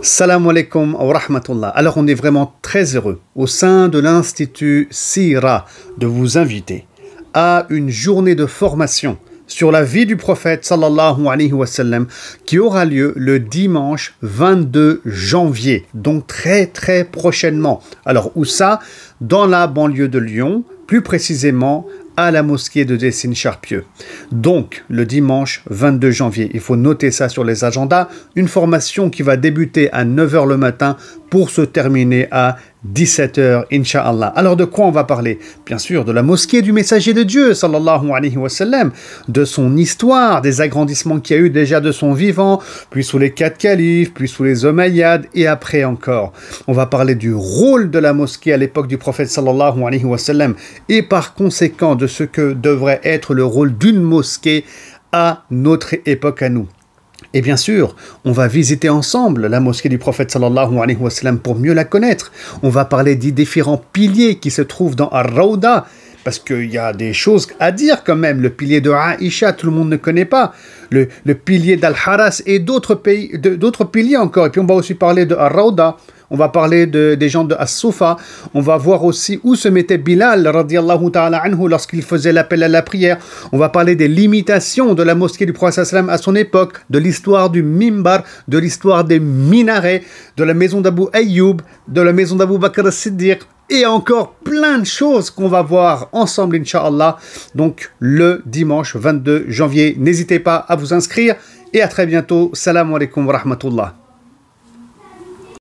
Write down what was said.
Salam alaikum wa rahmatullah. Alors on est vraiment très heureux au sein de l'Institut Sira de vous inviter à une journée de formation sur la vie du prophète sallallahu alayhi wa sallam qui aura lieu le dimanche 22 janvier, donc très prochainement. Alors où ça? Dans la banlieue de Lyon, plus précisément à la mosquée de Dessines-Charpieu. Donc, le dimanche 22 janvier, il faut noter ça sur les agendas, une formation qui va débuter à 9 h le matin pour se terminer à 17 h, Inch'Allah. Alors, de quoi on va parler? Bien sûr, de la mosquée du messager de Dieu, sallallahu alayhi wa sallam, de son histoire, des agrandissements qu'il y a eu déjà de son vivant, puis sous les 4 califes, puis sous les Omeyyades, et après encore. On va parler du rôle de la mosquée à l'époque du prophète, sallallahu alayhi wa sallam, et par conséquent de ce que devrait être le rôle d'une mosquée à notre époque à nous. Et bien sûr, on va visiter ensemble la mosquée du prophète sallallahu alayhi wa sallam pour mieux la connaître. On va parler des différents piliers qui se trouvent dans Ar-Rawda, parce qu'il y a des choses à dire quand même. Le pilier de Aïcha, tout le monde ne connaît pas. Le pilier d'Al-Haras et d'autres piliers encore. Et puis on va aussi parler de Ar-Rawda. On va parler des gens de As-Soufa. On va voir aussi où se mettait Bilal radiallahu ta'ala anhu lorsqu'il faisait l'appel à la prière. On va parler des limitations de la mosquée du prophète sallam à son époque, de l'histoire du mimbar, de l'histoire des minarets, de la maison d'Abu Ayyub, de la maison d'Abu Bakr as-Siddiq, et encore plein de choses qu'on va voir ensemble, Inch'Allah. Donc, le dimanche 22 janvier, n'hésitez pas à vous inscrire et à très bientôt. Salam alaikum wa rahmatullah.